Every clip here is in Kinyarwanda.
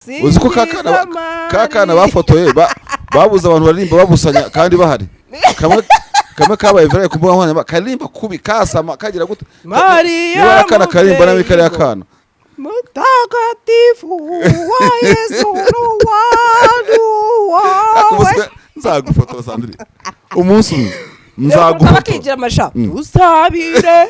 uzi ko kakana bafotoye babuze abantu baririmba babusanya kandi bahari kamwe kabaye viral ku mbuga nkoranyambaga karirimba kubi kasama kagira gute Maria kana karimba na mikari yakana mutagatifu wa Yesu wawe nzagufotora Sandrine umunsi umwe nzagufotora bakigira amasha usabire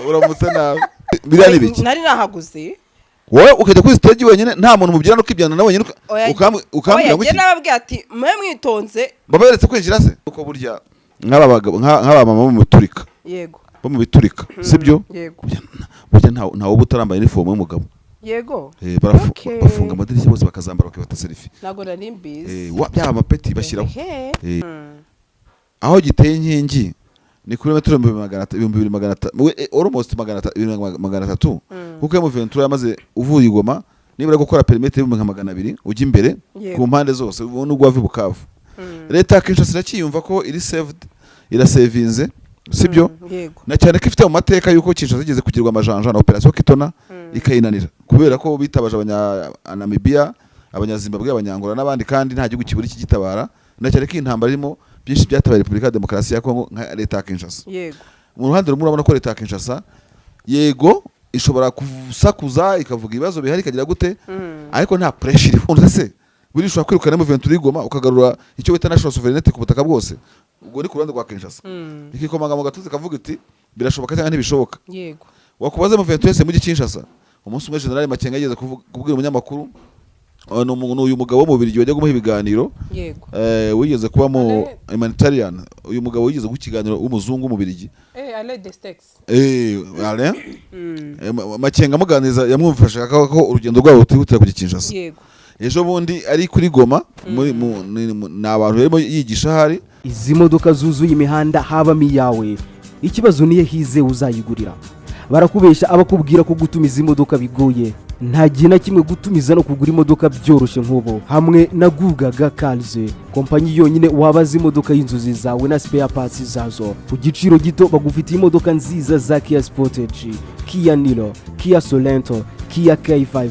uramutse nawe biriya ni biki nari nahaguze wowe ukajya kuri stage wenyine nta muntu mubyirana ukibyana nawe wenyine ukambwira ngo iki nababwiye ati mwe mwitonze baberetse kwinjira se uko burya nk'aba mama bo mu biturika yego bo mu biturika sibyo yego burya ntawe uba utarambaye uniform y'umugabo yego bafunga amadirishya bose bakazambara bakifata selfie nago nari mbizi byaba amapeti bashyiraho aho giteye inkingi ni kuri metero 200 almost 300 kuko mu Ventura yamaze uvuye igoma nibura gukora perimeter y'ibihumbi 200 ujya imbere ku mpande zose n'ubwo wavi Bukavu leta Kinshasa irakiyumva ko iri saved irasevinze sibyo na cyane ko ifite mu mateka yuko Kinshasa igeze kugirwa amajanja na operation Kitona ikayinanira kubera ko bitabaje Namibia abanyazimbabwe abanyangola n'abandi kandi nta gihugu kiburi kigitabara na cyane ko intambara irimo byinshi byatabaye Republika Demokarasi ya Kongo nka leta Kinshasa yego mu ruhande rumwe urabona ko leta Kinshasa yego ishobora kusakuza ikavuga ibibazo bihari kagira gute ariko nta pressure iri se buri ushobora kwirukana mu Ventura igoma ukagarura icyo bita national sovereignty ku butaka bwose ubwo ni ku ruhande rwa Kinshasa ikikomanga mu gatuzi kavuga iti birashoboka cyangwa ntibishoboka yego wakubaza mu Ventura se mu Kinshasa umunsi umwe General Makenga yageze kubwira umunyamakuru uyu mugabo wo mu Bubiligi wajya gumuha ibiganiro yego wigeze kuba mu humanitarian uyu mugabo wigeze gukiganiro w'umuzungu mu Bubiligi Alain Destex Alain Makenga muganiza yamwumfasha ko urugendo rwabo rutihutira ku Kinshasa yego ejo bundi ari kuri Goma ni abantu barimo yigisha hari izi modoka zuzuye imihanda habamo iyawe ikibazo niye hize uzayigurira barakubesha abakubwira ko gutumiza imodoka bigoye nta gihe na kimwe gutumiza no kugura imodoka byoroshye nk'ubu hamwe na Gugaga Cars kompanyi yonyine wabaza imodoka y'inzozi zawe na spare parts zazo ku giciro gito bagufitiye imodoka nziza za Kia Sportage, Kia Niro, Kia Sorento, Kia K5,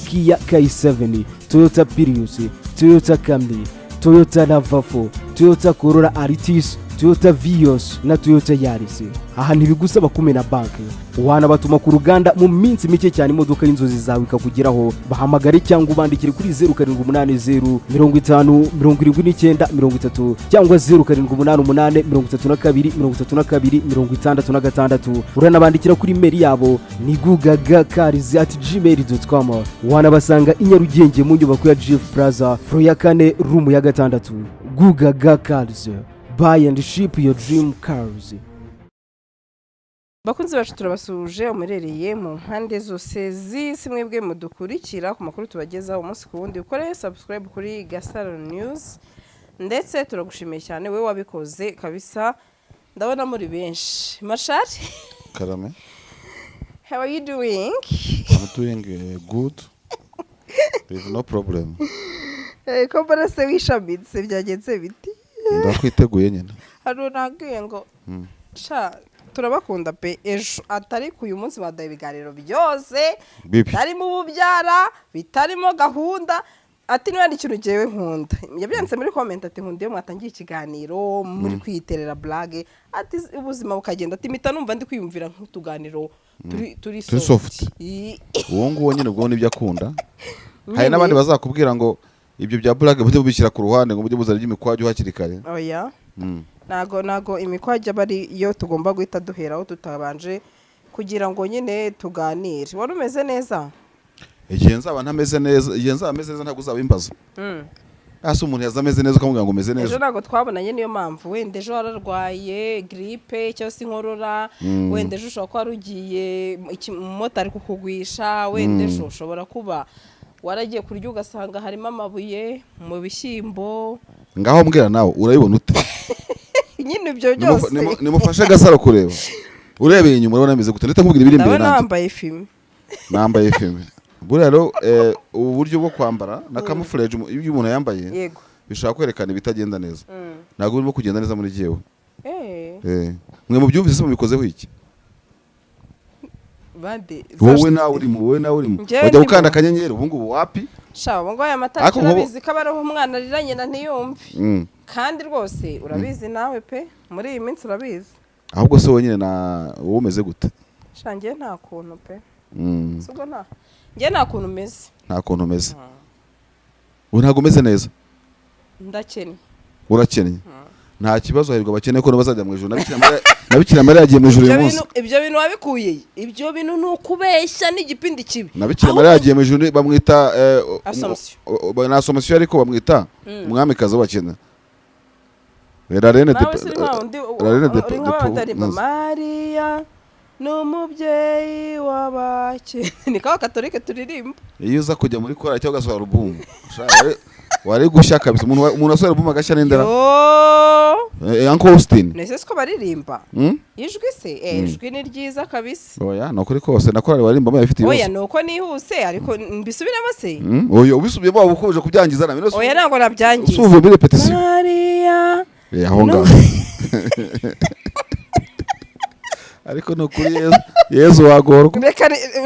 Kia K7, Toyota Prius, Toyota Camry, Toyota RAV4, Toyota Corolla Altis, Toyota Vios na Toyota Yaris. Aha ntibigusaba kumena banki wanabatuma ku ruganda mu minsi mike cyane imodoka y'inzozi zawe ikakugeraho bahamagare cyangwa ubandikire kuri 0780 50 79 30 cyangwa 0788 32 66 uranabandikira kuri mail yabo ni gugagacars@gmail.com wanabasanga i Nyarugenge mu nyubako ya Jeff Plaza floor ya 4 room ya 6 Gugaga Cars. Buy and ship your dream cars. Bakunzi bacu turabasuje umurereye mu mpande zose z'isi mwebwe mudukurikira ku makuru tubagezaho umunsi ku wundi ukore subscribe kuri Gasaro News ndetse turagushimiye cyane we wabikoze kabisa ndabona muri benshi Mashari Karame how are you doing? I'm doing good. There's no problem. Ko barase wishamitse byagenze biti ndakwiteguye nyine hano nagiye ngo sha turabakunda pe ejo atari ku uyu munsi badaye ibiganiro byose bitarimo ububyara bitarimo gahunda ati niba ikintu jewe nkunda yabyanditse muri comment ati nkundiye mwatangiye ikiganiro muri kwiterera blague ati ubuzima bukagenda ati mita numva ndi kwiyumvira nk'utuganiro turi soft uwo nguwo nyine ubwo nibyo akunda hari n'abandi bazakubwira ngo ibyo bya blague bujye bubishyira ku ruhande ngo bujye buzara ry'imikwajyo hakiri kare oya nago imikwajyo bari iyo tugomba guhita duheraho tutabanje kugira ngo nyine tuganire wari umeze neza igihe nzaba ntameze neza igihe nzaba ameze neza ntabwo uzaba imbaza hasi umuntu yazameze neza ukamubwira ngo umeze neza ejo ntabwo twabonanye niyo mpamvu wenda ejo wararwaye gripe cyangwa se inkorora wenda ejo ushobora kuba warugiye umumotari kukugwisha wenda ejo ushobora kuba waragiye kurya ugasanga harimo amabuye mu bishyimbo ngaho mbwira nawe urayibona ute nyine ibyo byose nimufashe Gasaro kureba urebeye inyuma urabona ameze gute ndetse nkubwira ibiri imbere nanjye nambaye filme buriya rero ubu buryo bwo kwambara na camouflage iyo umuntu yambaye bishaka kwerekana ibitagenda neza ntabwo urimo kugenda neza muri jewe mwe mu byumvise mubikozeho iki bande wowe nawe urimo Njyewe wajya ndimo. gukanda akanyenyeri ubu ngubu wapi sha ngo aya matara Ariko nk'ubu- urabizi ko abaroho umwana arira nyina ntiyumve kandi rwose urabizi nawe pe muri iyi minsi urabizi ahubwo se wenyine na wowe umeze gute sha njye nta kuntu pe sibwo njye nta kuntu umeze nta kuntu umeze ubu ntabwo umeze neza ndakennye urakennye nta kibazo hahirwa abakene ko bazajya mu ijuru na Bikira Mariya yagiye mu ijuru uyu munsi ibyo bintu wabikuye ibyo bintu ni ukubeshya n'igipindi kibi na Bikira Mariya yagiye mu ijuru bamwita Assomption. na Assomption ariko bamwita umwamikazi w'abakene la reine nawe siri nka undi uri nk'abatarimba Mariya ni umubyeyi w'abakene ni kawa katolike turirimba iyo uza kujya muri korali cyangwa ugasohora alubumu wari gushya kabisa umuntu asohora alubumu agashya n'indera Uncle Austin nese siko baririmba ijwi se ijwi ni ryiza kabisa oya ni ukuri kose na korali baririmba bayifite ibibazo oya nuko nihuse ariko mbisubiremo se oya ubisubiyemo waba ukomeje kubyangiza na minose oya ntabwo nabyangiza usuvuye muri repetition Mariya aho ngaho ariko ni ukuri Yezu wagorwa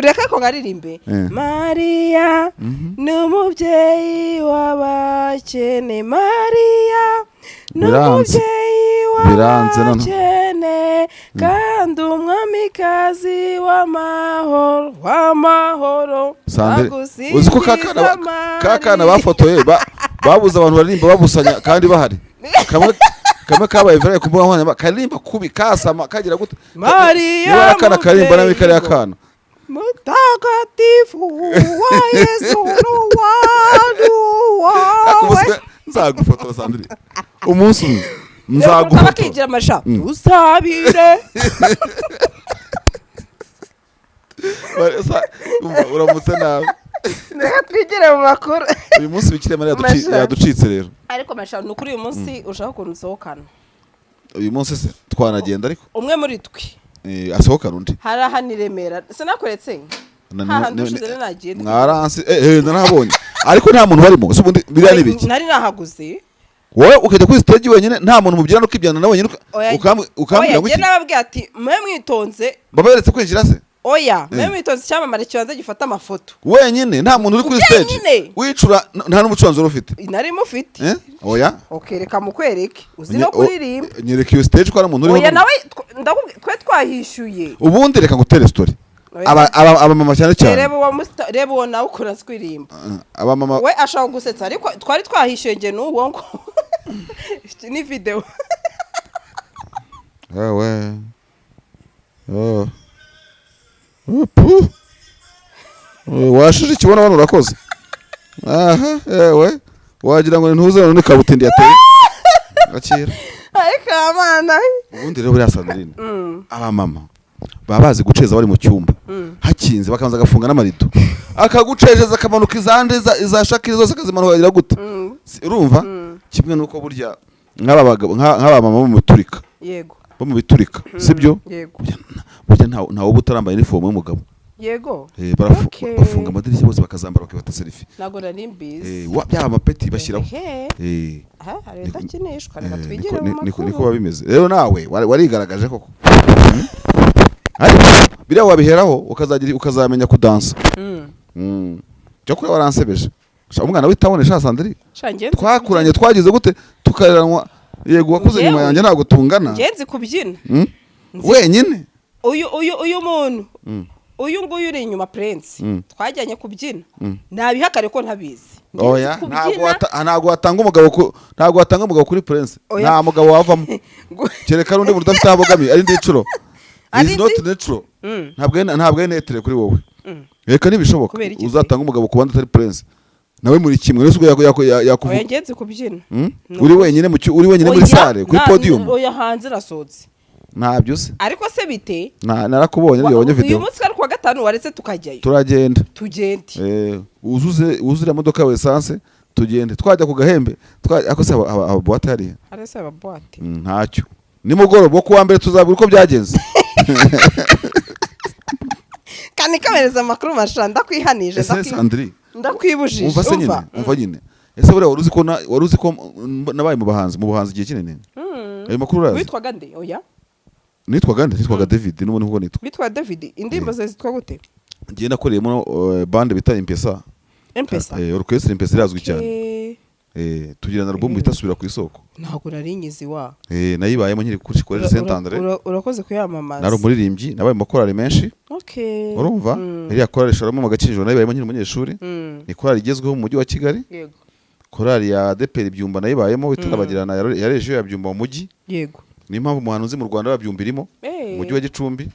reka ko ngaririmbe Mariya ni umubyeyi w'abakene Mariya ni umubyeyi w'abakene kandi umwamikazi w'amahoro uzi ko kakana bafotoye babuze abantu baririmba babusanya kandi bahari kamwe kabaye vere ku mbuga nkoranyambaga karirimba kubi kasama kagira gute Mariya akana karimba nawe kari akana mutagatifu wa Yesu wawe nzagufotora Sandrine umunsi umwe nzagufotora bakigira amasha usabire uramutse nawe reka twigire mu makuru uyu munsi Bikira Mariya yaducitse rero ariko masha ni ukuri uyu munsi ushaka ukuntu usohokana uyu munsi se twanagenda ariko umwe muri twe asohokana undi hari ahantu i Remera sinakuretse hahandi ushize rero nagiye mwaransi narahabonye ariko nta muntu barimo ubundi biriya n'ibiki nari nahaguze wowe ukajya kuri stage wenyine nta muntu mubyina no kwibyana nawe wenyine ukambwira ngo iki nababwiye ati mwe mwitonze baberetse kwinjira se oya mwe mwitonze icyamamare kibanza gifata amafoto wenyine nta muntu uri kuri stage wicura nta n'umucuranzi ufite nari mufite oya reka mukwereke uzi no kuririmba nyereka iyo stage ko ari umuntu uriho oya nawe twe twahishyuye ubundi reka ngutere story abamama cyane cyane reba uwo nawe ukora kuririmba abamama we ashaka gusetsa ariko twari twahishyuye nge n'uwo ngo ni video washije ikibona hano urakoze aha wagira ngo ntuze none kabutindi yateye akira ariko amana ubundi rero buriya Sandrine abamama baba bazi guceza bari mu cyumba hakinze bakabanza agafunga n'amarido akagucejeza akamanuka izande za shakiri zose akazimanuka gute urumva kimwe nuko burya nk'aba mama bo mu biturika yego bo mu biturika sibyo yego burya ntawe uba utarambaye inifomu y'umugabo yego bafunga amadirishya bose bakazambara bakibata selfie ntabwo nari mbizi byaba amapeti bashyiraho hari udakinishwa reka twigire mu makuru niko biba bimeze rero nawe warigaragaje koko ariko biriya wabiheraho ukazamenya kudansa cyo kuri waransebeje umwana w'itabone sha Sandrine twakuranye twagize gute tukareranwa yego wakuze nyuma yanjye ntabwo tungana ngenzi kubyina wenyine uyu muntu uyu nguyu uri inyuma Prince twajyanye kubyina nabihakare ko ntabizi oya ntabwo watanga umugabo kuri Prince nta mugabo wavamo kereka n'undi muntu udafite abogamiye ari ndicuro is not natural ntabwo ari netere kuri wowe reka nibishoboka uzatanga umugabo ku bandi atari Prince nawe muri kimwe wese yakuvuga oya ngenzi kubyina uri wenyine muri sale kuri podium oya hanze rasohotse ntabyo se ariko se bite narakubonye yabonye video uyu munsi ari kuwa gatanu waretse tukajyayo turagenda tugende uzure imodoka yawe essence tugende twajya ku Gahembe ako se ababoate hariya hari se ababoate ntacyo nimugoroba kuwa mbere tuzabura uko byagenze kandi kamereza amakuru mashanda kwihanije Sandrine ndakwibujije umva nyine ese buriya waruzi ko nabaye mu buhanzi igihe kinini ayo makuru urazi witwaga nde oya nitwaga David n'ubundi nkuko nitwa bitwa David indirimbo ze zitwa gute ngiye nakoreyemo bande bita Impesa orchestre Impesa irazwi cyane tugira na album bita Subira ku isoko ntabwo narinyizi wa nayibayemo nkiri kuri College Saint Andre urakoze kuyamamaza nari umuririmbyi nabaye mu korali menshi urumva iriya korali ishoramo mu gakinjiro nayibayemo nkiri umunyeshuri ni korali igezweho mu mujyi wa Kigali yego korali ya Deperi Byumba nayibayemo bitanabagirana ya Regio ya Byumba mu mujyi yego ni impamvu umuhanuzi mu Rwanda babyumbirimo mu mujyi wa Gicumbi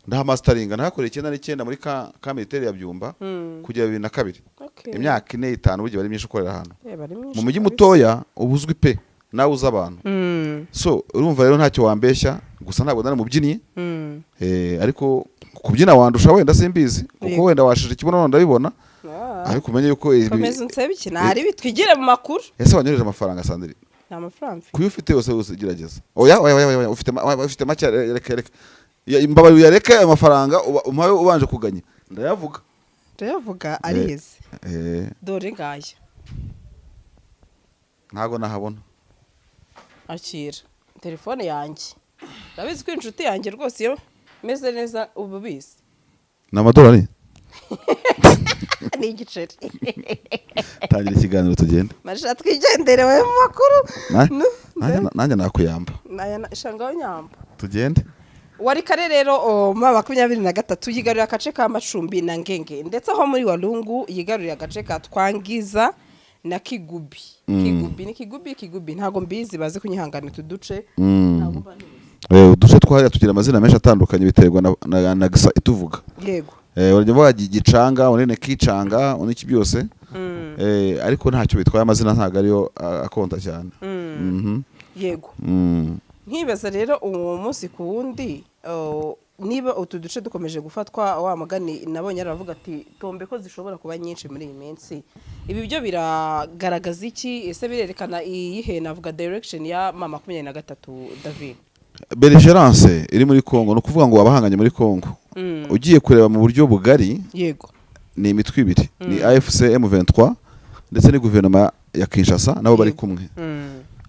ndaha masteringa nahakoreye 9 muri ka militaire ya Byumba kugera 2002 imyaka 4-5 buryo bari myinshi ukorera hano mu mujyi mutoya ubuzwi pe nawe uza abantu so urumva rero ntacyo wambeshya gusa ntabwo nari mubyinnyi ariko kubyina wandusha wenda simbizi kuko wenda washije kibono ndabibona ariko umenye yuko komeza unsebe iki nari bitwigire mu makuru ese wanyoreje amafaranga Sandrine nta mafaranga kuyo ufite yose gerageza oya ufite make reka imbabaye uyareka amafaranga umpaye ubanje kuganya ndayavuga arize dore ngaya ntago nahabona akira telefone yanjye ndabizi ko inshuti yanjye rwose iyo meze neza ubu bizi ni amadolari ni igiceri tangira ikiganiro tugenda marisha twigendere mu makuru nanjye nakuyamba ishangaho nyamba tugende wari kare rero mu 2023 yigarurira agace ka Macumbi na Ngenge ndetse aho muri Walungu yigarurira agace ka Twangiza na Kigubi Kigubi ntago mbizi baze kunyihangana tuduce uduce twahari tugira amazina menshi atandukanye biterwa na gisa ituvuga yego urajya vuga gicanga unene kicanga uniki byose ariko ntacyo bitwaye amazina ntago ariyo akonta cyane yego nkibaza rero uwo munsi ku wundi niba utu duce dukomeje gufatwa wa magani nabonye aravuga ati tombe ko zishobora kuba nyinshi muri iyi minsi ibi byo biragaragaza iki ese birerekana iyihe navuga direction ya mama 23 David Belgique iri muri Kongo no kuvuga ngo wabahanganye muri Kongo ugiye kureba mu buryo bugari yego ni imitwe ibiri ni AFC M23 ndetse ni guverinoma ya Kinshasa nabo bari kumwe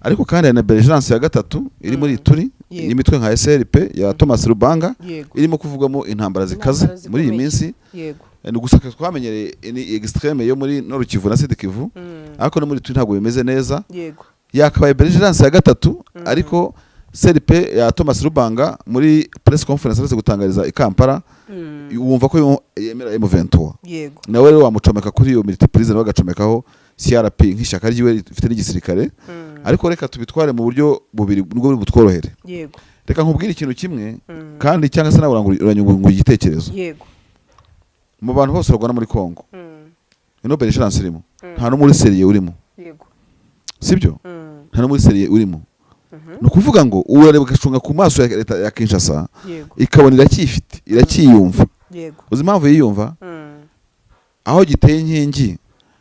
ariko kandi na Belgique ya gatatu iri muri turi imitwe nka SRP ya Thomas Rubanga irimo kuvugamo intambara zikaze muri iyi minsi yego ni gusaka twamenyere ni extreme yo muri Nord Kivu na Sud Kivu ariko no muri turi ntabwo bimeze neza yego yakabaye Belgique ya gatatu ariko SRP ya Thomas Rubanga muri press conference aretse gutangariza ikampara wumva ko yemera M23 yego nawe rero wamucomeka kuri iyo multiprise bagacomekaho CRP nk'ishyaka ryiwe rifite n'igisirikare ariko reka tubitware mu buryo bubiri nubwo buri butworohere yego reka nkubwire ikintu kimwe kandi cyangwa se nawe uranyungura igitekerezo yego mu bantu bose barwana muri Kongo ino Belgique irimo nta no muri serie urimo yego sibyo nta no muri serie urimo no kuvuga ngo urareba gashunga ku maso ya leta ya Kinshasa ikabona irakiyumva yego uzi impamvu yiyumva aho giteye inkingi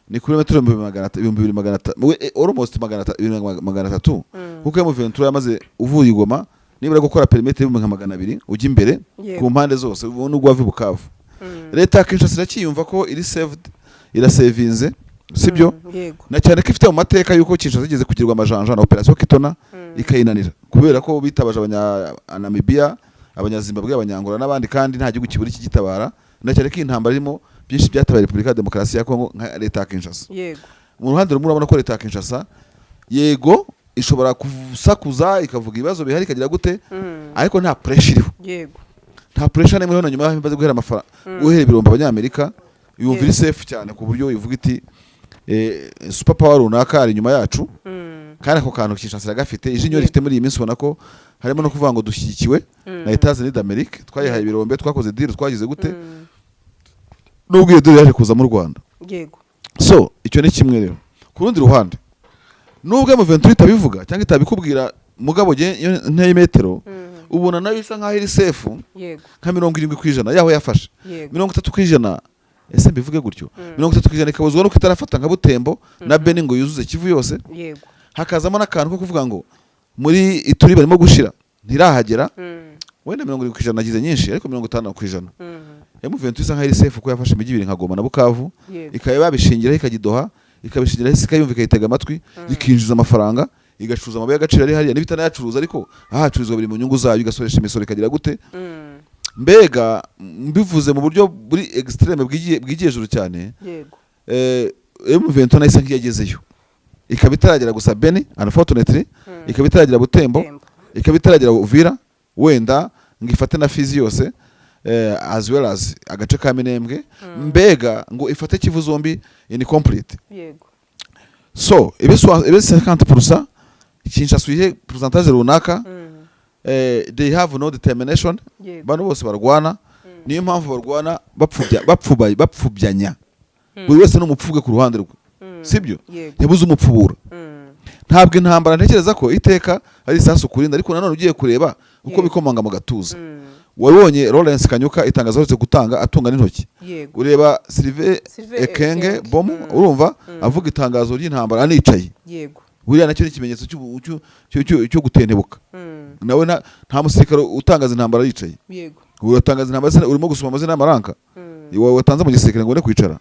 ni kilometero 2300 almost 300 kuko M23 yamaze uvuye igoma nibura gukora perimetre y'ibihumbi 200 ujya imbere ku mpande zose n'ubwo wavi Bukavu leta ya Kinshasa irakiyumva ko iri saved irasevinze sibyo na cyane ko ifite mu mateka yuko Kinshasa igeze kugirwa amajanja na operation Kitona ikayinanira kubera ko bitabaje Namibia abanyazimbabwe abanyangora n'abandi kandi nta gihugu kiburi kigitabara na cyane ko intambara irimo byinshi byatabaye Republika ya Demokarasi ya Kongo nka leta ya Kinshasa yego mu ruhande rumwe urabona ko leta ya Kinshasa yego ishobora kusakuza ikavuga ibibazo bihari kagira gute ariko nta pressure iriho yego nta pressure n'imwe hano nyuma y'imbaze guhera amafaranga guhera ibiromba abanyamerika yumva iri safe cyane ku buryo ivuga iti super power runaka ari nyuma yacu kandi ako kantu Kinshasa gafite ijinyo rifite muri iyi minsi ubona ko harimo no kuvuga ngo dushyigikiwe na Etats-Unis d'Amérique twayihaye ibirombe twakoze deal twagize gute nubwo iyo deal yaje kuza mu Rwanda yego so icyo ni kimwe rero ku rundi ruhande nubwo M23 itabivuga cyangwa itabikubwira mugabo nteye metero ubona nayo isa nkaho iri safe nka 70% yaho yafashe 30% ese mbivuge gutyo 30% ikabuzwa nuko itarafata nka Butembo na Beni ngo yuzuze Kivu yose yego hakazamo n'akantu ko kuvuga ngo muri ituri barimo gushira ntirahagera wenda 70% nagize nyinshi ariko 50% M23 isa nkaho iri safe ko yafashe imijyi ibiri nka Goma na Bukavu ikaba babishingiraho ikagidoha ikabishingiraho ikayumva ikayitega amatwi ikinjiza amafaranga igacuruza amabuye y'agaciro ari hariya n'ibitanayacuruza ariko ahacururizwa biri mu nyungu zayo igasoresha imisoro ikagira gute mbega mbivuze mu buryo buri extreme bwigiye hejuru cyane yego M23 nahise nkiyagezeyo ikaba itaragera gusa Beni unfortunately ikaba itaragera Butembo ikaba itaragera Uvira wenda ngifate na Fizi yose as well as agace ka Minembwe mbega ngo ifate Kivu zombi in complete yego so ebe 50% Kinshasa uyihe pourcentage runaka they have no determination bano bose barwana niyo mpamvu barwana bapfubyanya buri wese n'umupfubwe ku ruhande rwe sibyo yabuze umupfubura ntabwo intambara ntekereza ko iteka ari isasu kurinda ariko nanone ugiye kureba uko bikomanga mu gatuza wabonye Lawrence Kanyuka itangazo ryo gutanga atunga n'intoki ureba Sylvain Ekenge Bomu urumva avuga itangazo ry'intambara anicaye yego buriya nacyo ni ikimenyetso cyo gutentebuka nawe nta musirikare utangaza intambara yicaye yego uratangaza intambara urimo gusoma amazina y'amaranka watanze mu gisirikare ngo une kwicara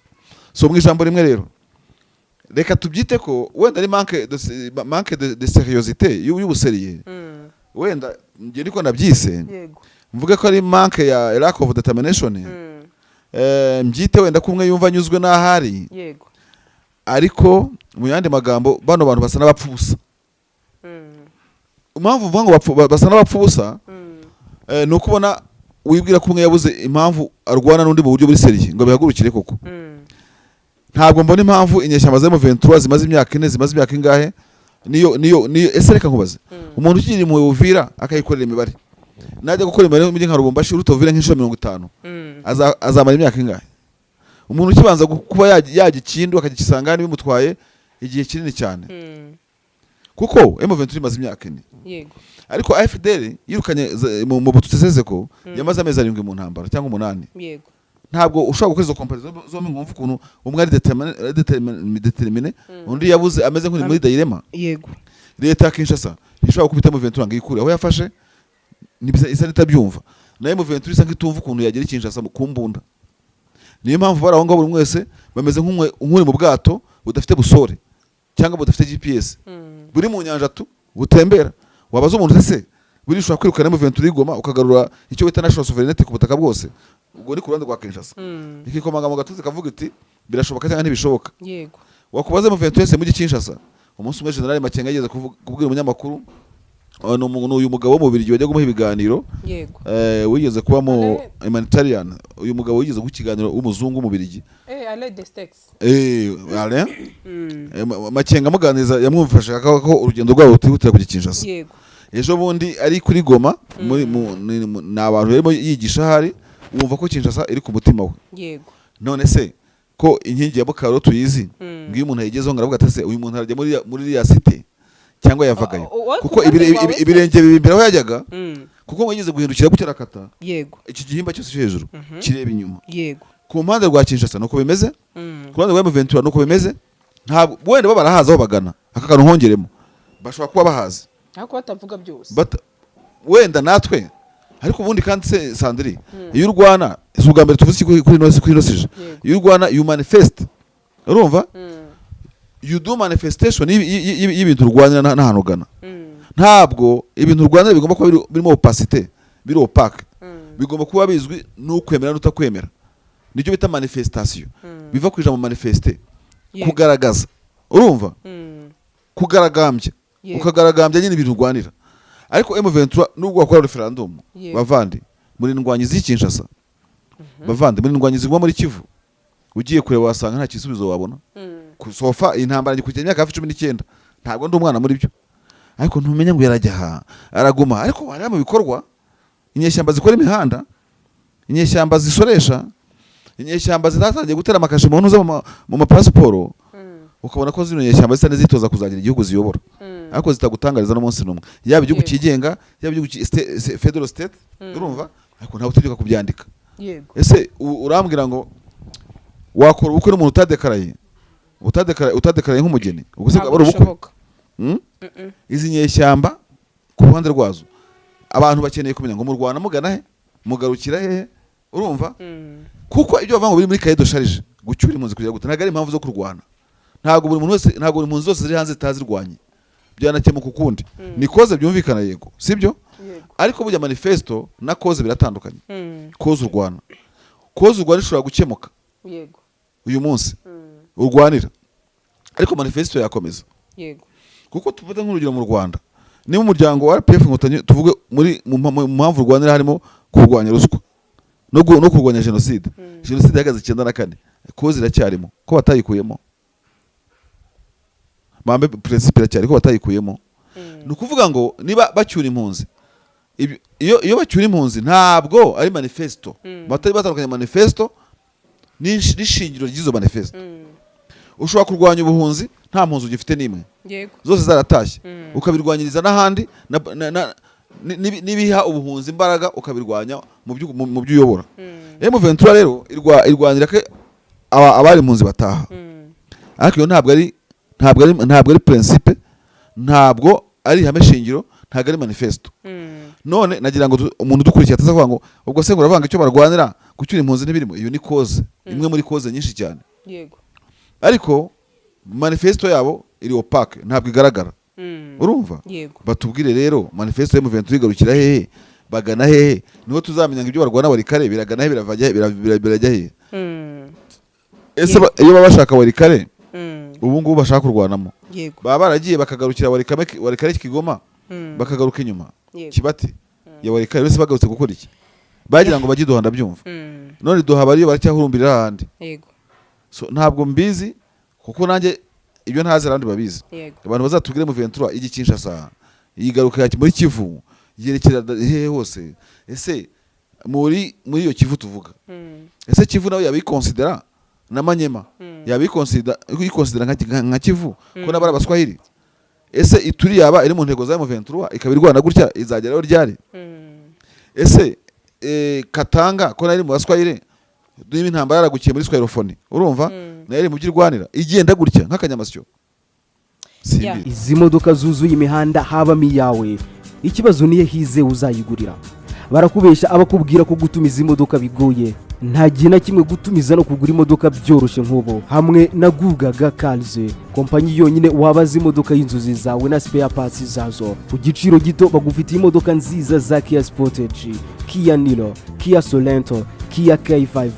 so mu ijambo rimwe rero reka tubyite ko wenda ari manque de seriosité y'ubuseriye wenda ngiye niko nabyise mvuge ko ari manque ya lack of determination mbyite wenda kumwe yumva anyuzwe n'ahari yego ariko mu yandi magambo bano bantu basa n'abapfubusa impamvu mvuga ngo basa n'abapfubusa ni ukubona wibwira ko umwe yabuze impamvu arwana n'undi mu buryo buri seriye ngo bihagurukire koko ntabwo mbona impamvu inyeshyamba za M23 zimaze imyaka 4 zimaze imyaka ingahe niyo ese reka nkubaze umuntu ukiri mu Uvira akayikorera imibare najya gukora imibare mu nka Rubumbashi urutovira nk'inshuro 50 azamara imyaka ingahe umuntu ukibanza kuba yagikindu akagisanga n'ibimutwaye igihe kinini cyane kuko M23 imaze imyaka 4 yego ariko AFDL yirukanye mu Bututsi ko yamaze amezi 7 mu ntambara cyangwa 8 yego ntabwo ushobora gukora izo comparison zombi ngo mvuge ukuntu umwe ari determine undi yabuze ameze nk'uri muri Dairema yego leta ya Kinshasa ishobora gukubita M23 ngo ikure aho yafashe isa nitabyumva nayo M23 isa nk'itumva ukuntu yagera Kinshasa ku mbunda niyo mpamvu baraho ngo buri mwese bameze nk'uri mu bwato budafite busore cyangwa budafite GPS buri mu nyanja tu butembera wabaza umuntu se buri ushobora kwirukana M23 igoma ukagarura icyo bita national sovereignty ku butaka bwose ubwo ni ku ruhande rwa Kinshasa ikikomanga mu gatuzi kavuga iti birashoboka cyangwa ntibishoboka yego wakubaza M23 mu Kinshasa umunsi umwe General Makenga yageze kubwira umunyamakuru uyu mugabo wo mu Bubiligi wajya gumuha ibiganiro yego wigeze kuba mu humanitarian uyu mugabo wigeze gukiganiro w'umuzungu mu Bubiligi Alain Destex Alain Makenga muganiza yamwumfasha ko urugendo rwabo rutihutira ku Kinshasa yego ejo bundi ari kuri Goma na abantu barimo yigisha hari wumva ko Kinshasa iri ku mutima we yego none se ko inkingi ya Bukaro tuyizi ngiyo umuntu yagezeho ngaravuga ati se uyu muntu arajya muri ya cité cyangwa yavagayo kuko ibirenge bibimbira aho yajyaga kuko mwagize guhindukira gutera kata yego iki gihimba cyose cyo hejuru kireba inyuma yego ku mpande rwa Kinshasa nuko bimeze ku ruhande rwa M23 nuko bimeze ntabwo wenda bo barahaza aho bagana akakantu hongeremo bashobora kuba bahazi ariko batavuga byose wenda natwe ariko ubundi kandi se Sandri iyo urwana ubwa mbere tuvuze kuri nosije iyo urwana you manifest urumva you do manifestation y'ibintu urwanira n'ahantu ugana ntabwo ibintu urwanira bigomba kuba birimo opacité biri opaque bigomba kuba bizwi n'ukwemera n'utakwemera nicyo bita manifestation biva ku ijambo manifester kugaragaza urumva kugaragambya ukagaragambya nyine ibintu urwanira ariko M23 nubwo wakora referendum bavandi muri ndwanyi z'Kinshasa bavandi muri ndwanyi zigwa muri Kivu ugiye kureba wasanga nta kisubizo wabona kusofa intambara ngikujya imyaka 19 ntabwo ndi umwana muri byo ariko ntumenya ngo yarajya araguma ariko wari mu bikorwa inyeshyamba zikora imihanda inyeshyamba zisoresha inyeshyamba zitatangiye gutera amakashi mu ntuza mu mapasiporo ukabona ko zino nyeshyamba zitane zitoza kuzagira igihugu ziyobora ariko zitagutangariza no munsi numwe yaba igihugu kigenga yaba igihugu federal state urumva ariko ntawe utegeka kubyandika ese urambwira ngo wakora ubukwe n'umuntu utadekaraye nk'umugeni ugusiga bari ubukwe izi nyeshyamba ku ruhande rwazo abantu bakeneye kumenya ngo mu Rwanda mugana he mugarukira hehe urumva kuko ibyo bavanga biri muri kaedo sharije gucyura impunzi kugira gute ntago ari impamvu zo kurwana ntago buri muntu wese ntago buri muntu zose ziri hanze zitazirwanye byanakemuka ukundi ni koze byumvikana yego sibyo ariko burya manifesto na koze biratandukanye koze urwana ishobora gukemuka yego uyu munsi urwanira ariko manifesto yakomeza yego kuko tuvuze nk'urugero mu Rwanda niba umuryango wa RPF Inkotanyi tuvuge mu mpamvu urwanira harimo kurwanya ruswa no kurwanya jenoside yahagaze 94 koze iracyarimo ko batayikuyemo mambe principe iracyari ko batayikuyemo ni ukuvuga ngo niba bacyura impunzi iyo bacyura impunzi ntabwo ari manifesto batari batandukanye manifesto n'ishingiro ry'izo manifesto ushobora kurwanya ubuhunzi nta mpunzi ugifite n'imwe zose zaratashye ukabirwanyiriza n'ahandi nibiha ubuhunzi imbaraga ukabirwanya mu byo uyobora M23 rero irwanira ko abari impunzi bataha ariko iyo ntabwo ari principe ntabwo ari ihame shingiro ntabwo ari manifesto none nagira ngo umuntu udukurikiye ataza kuvuga ngo ubwo se uravanga icyo barwanira gucyura impunzi ntibirimo iyo ni cause imwe muri cause nyinshi cyane yego ariko manifesto yabo iri opaque ntabwo igaragara urumva batubwire rero manifesto ya M23 igarukira hehe bagana hehe niho tuzamenya ngo ibyo barwana warikare biragana hehe birajya hehe ese iyo bashaka warikare ubu ngubu bashaka kurwanamo baba baragiye bakagarukira warikare Kigoma bakagaruka inyuma Kibati ya warikare wese bagarutse gukora iki bagira ngo bajye duhanda byumva none duhaba ariyo baracyahurumbira ahandi so ntabwo mbizi kuko nanjye ibyo ntazi abandi babizi abantu bazatubwire mu 23 igikinshasa yigaruka muri Kivu yerekera hehe hose ese muri iyo Kivu tuvuga ese Kivu nawe yabikonsidera na Manyema yabikonsidera nka Kivu ko nabara abaswahili ese Ituri yaba iri mu ntego za M23 ikabirwana gutya izageraho ryari ese Katanga ko nari mu baswahili duhima intambara yaragukiye muri Swahilofoni urumva nayo mu byirwanira igenda gutya nk'akanyamasyo izi modoka zuzuye imihanda habamo iyawe ikibazo niye hize uzayigurira barakubesha abakubwira ko gutumiza imodoka bigoye nta gihe na kimwe gutumiza no kugura imodoka byoroshye nk'ubu hamwe na Gugaga Cars kompanyi yonyine wabaza imodoka y'inzozi zawe na spare parts zazo ku giciro gito bagufitiye imodoka nziza za Kia Sportage, Kia Niro, Kia Sorento, Kia K5,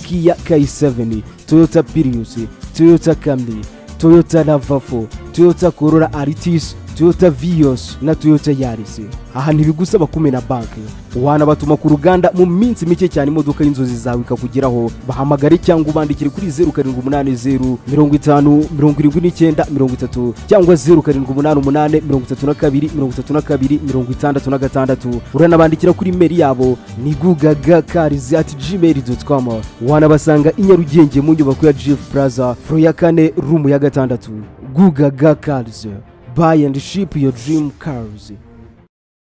Kia K7, Toyota Prius, Toyota Camry, Toyota RAV4, Toyota Corolla Altis, Toyota Vios na Toyota Yaris. Aha ntibigusaba kumena banki, wanabatuma ku ruganda mu minsi mike cyane imodoka y'inzozi zawe ikakugeraho. Bahamagare cyangwa ubandikire kuri 0780 50 79 30 cyangwa 0788 32 66. Uranabandikira kuri mail yabo ni gugagacars@gmail.com. Wanabasanga i Nyarugenge mu nyubako ya Jeff Plaza floor ya 4 room ya 6. Gugaga Cars, buy and ship your dream cars.